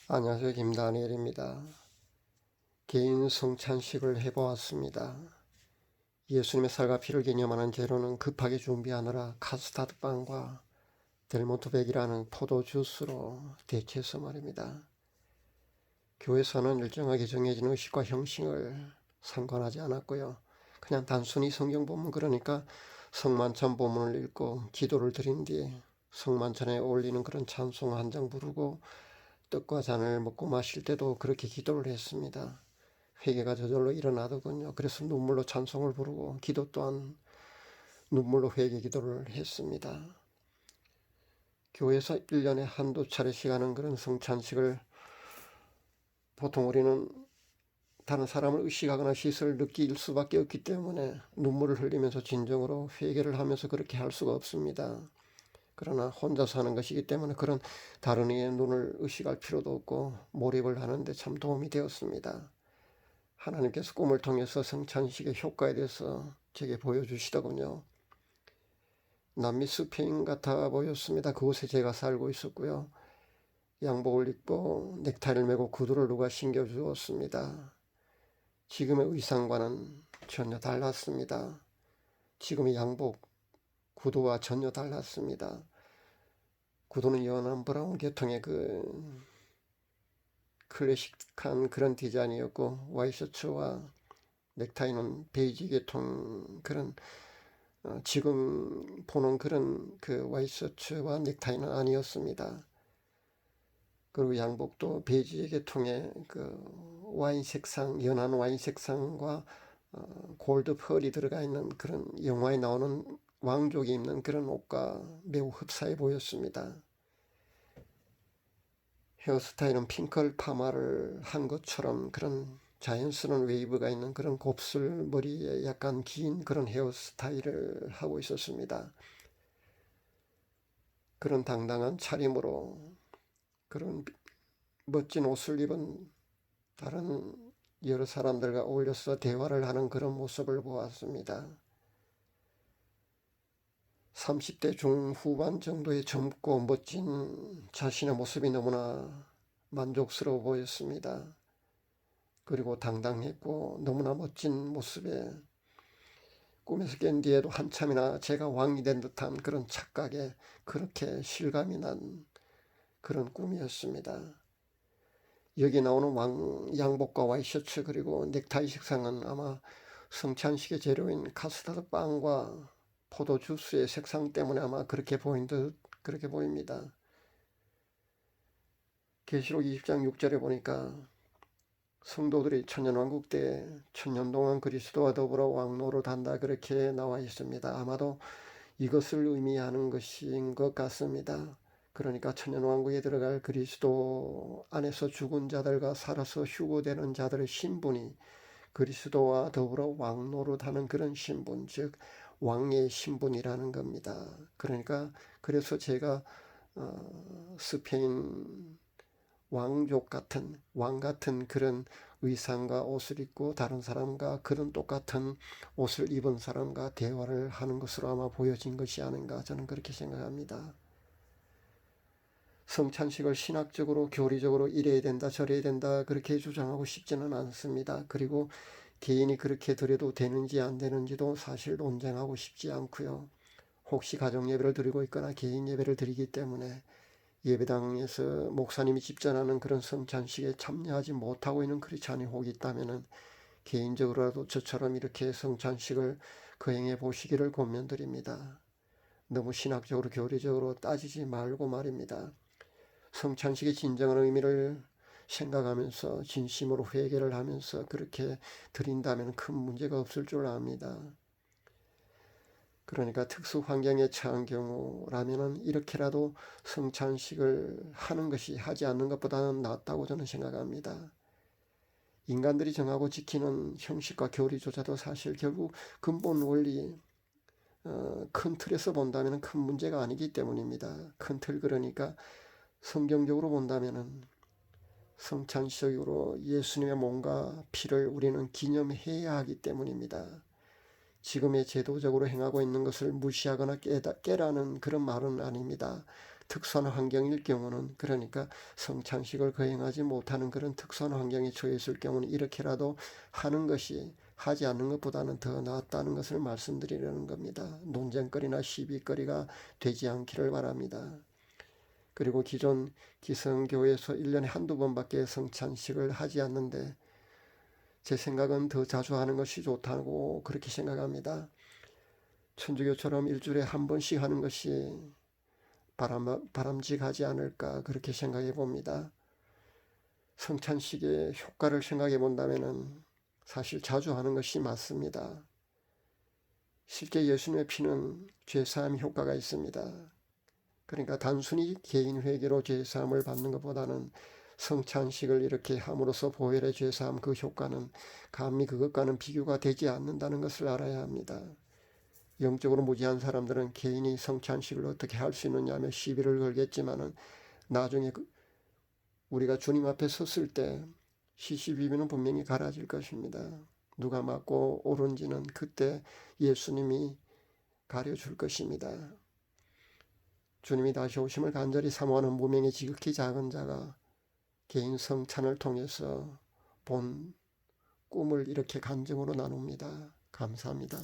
안녕하세요. 김다니엘입니다. 개인 성찬식을 해보았습니다. 예수님의 살과 피를 기념하는 재료는 급하게 준비하느라 카스타드 빵과 델몬트백이라는 포도 주스로 대체해서 말입니다. 교회에서는 일정하게 정해진 의식과 형식을 상관하지 않았고요. 그냥 단순히 성경 본문, 그러니까 성만찬 본문을 읽고 기도를 드린 뒤 성만찬에 어울리는 그런 찬송 한 장 부르고 떡과 잔을 먹고 마실 때도 그렇게 기도를 했습니다. 회개가 저절로 일어나더군요. 그래서 눈물로 찬송을 부르고 기도 또한 눈물로 회개 기도를 했습니다. 교회에서 1년에 한두 차례씩 하는 그런 성찬식을 보통 우리는 다른 사람을 의식하거나 시선을 느낄 수밖에 없기 때문에 눈물을 흘리면서 진정으로 회개를 하면서 그렇게 할 수가 없습니다. 그러나 혼자서 하는 것이기 때문에 그런 다른 이의 눈을 의식할 필요도 없고 몰입을 하는데 참 도움이 되었습니다. 하나님께서 꿈을 통해서 성찬식의 효과에 대해서 제게 보여주시더군요. 남미 스페인 같아 보였습니다. 그곳에 제가 살고 있었고요. 양복을 입고 넥타이를 메고 구두를 누가 신겨주었습니다. 지금의 의상과는 전혀 달랐습니다. 지금의 양복, 구두와 전혀 달랐습니다. 구두는 연한 브라운 계통의 클래식한 그런 디자인이었고, 와이셔츠와 넥타이는 베이지 계통 그런 지금 보는 그런 그 와이셔츠와 넥타이는 아니었습니다. 그리고 양복도 베이지 계통의 그 와인 색상, 연한 와인 색상과 골드 펄이 들어가 있는 그런 영화에 나오는 왕족이 입는 그런 옷과 매우 흡사해 보였습니다. 헤어스타일은 핑클 파마를 한 것처럼 그런 자연스러운 웨이브가 있는 그런 곱슬 머리에 약간 긴 그런 헤어스타일을 하고 있었습니다. 그런 당당한 차림으로 그런 멋진 옷을 입은 다른 여러 사람들과 어울려서 대화를 하는 그런 모습을 보았습니다. 30대 중후반 정도의 젊고 멋진 자신의 모습이 너무나 만족스러워 보였습니다. 그리고 당당했고 너무나 멋진 모습에 꿈에서 깬 뒤에도 한참이나 제가 왕이 된 듯한 그런 착각에 그렇게 실감이 난 그런 꿈이었습니다. 여기 나오는 양복과 와이셔츠 그리고 넥타이 색상은 아마 성찬식의 재료인 카스타드 빵과 포도 주스의 색상 때문에 아마 그렇게 보인 듯 그렇게 보입니다. 계시록 20장 6절에 보니까 성도들이 천년왕국 때 천년 동안 그리스도와 더불어 왕노릇한다 그렇게 나와 있습니다. 아마도 이것을 의미하는 것인 것 같습니다. 그러니까 천년왕국에 들어갈 그리스도 안에서 죽은 자들과 살아서 휴거되는 자들의 신분이 그리스도와 더불어 왕노릇하는 그런 신분, 즉 왕의 신분이라는 겁니다. 그러니까 그래서 제가 스페인 왕족 같은 왕 같은 그런 의상과 옷을 입고 다른 사람과 그런 똑같은 옷을 입은 사람과 대화를 하는 것으로 아마 보여진 것이 아닌가 저는 그렇게 생각합니다. 성찬식을 신학적으로 교리적으로 이래야 된다 저래야 된다 그렇게 주장하고 싶지는 않습니다. 그리고 개인이 그렇게 드려도 되는지 안 되는지도 사실 논쟁하고 싶지 않고요. 혹시 가정 예배를 드리고 있거나 개인 예배를 드리기 때문에 예배당에서 목사님이 집전하는 그런 성찬식에 참여하지 못하고 있는 크리스찬이 혹 있다면 개인적으로라도 저처럼 이렇게 성찬식을 거행해 보시기를 권면드립니다. 너무 신학적으로 교리적으로 따지지 말고 말입니다. 성찬식의 진정한 의미를 생각하면서 진심으로 회개를 하면서 그렇게 드린다면 큰 문제가 없을 줄 압니다. 그러니까 특수 환경에 처한 경우라면은 이렇게라도 성찬식을 하는 것이 하지 않는 것보다는 낫다고 저는 생각합니다. 인간들이 정하고 지키는 형식과 교리조차도 사실 결국 근본 원리 큰 틀에서 본다면 큰 문제가 아니기 때문입니다. 큰 틀 그러니까 성경적으로 본다면 성찬식으로 예수님의 몸과 피를 우리는 기념해야 하기 때문입니다. 지금의 제도적으로 행하고 있는 것을 무시하거나 깨라는 그런 말은 아닙니다. 특수한 환경일 경우는, 그러니까 성찬식을 거행하지 못하는 그런 특수한 환경에 처해 있을 경우는 이렇게라도 하는 것이 하지 않는 것보다는 더 낫다는 것을 말씀드리려는 겁니다. 논쟁거리나 시비거리가 되지 않기를 바랍니다. 그리고 기존 기성교회에서 1년에 한두 번밖에 성찬식을 하지 않는데 제 생각은 더 자주 하는 것이 좋다고 그렇게 생각합니다. 천주교처럼 일주일에 한 번씩 하는 것이 바람직하지 않을까 그렇게 생각해 봅니다. 성찬식의 효과를 생각해 본다면 사실 자주 하는 것이 맞습니다. 실제 예수님의 피는 죄사함 효과가 있습니다. 그러니까 단순히 개인 회개로 죄사함을 받는 것보다는 성찬식을 이렇게 함으로써 보혈의 죄사함 그 효과는 감히 그것과는 비교가 되지 않는다는 것을 알아야 합니다. 영적으로 무지한 사람들은 개인이 성찬식을 어떻게 할 수 있느냐며 시비를 걸겠지만은 나중에 우리가 주님 앞에 섰을 때 시시비비는 분명히 갈아질 것입니다. 누가 맞고 옳은지는 그때 예수님이 가려줄 것입니다. 주님이 다시 오심을 간절히 사모하는 무명의 지극히 작은 자가 개인 성찬을 통해서 본 꿈을 이렇게 간증으로 나눕니다. 감사합니다.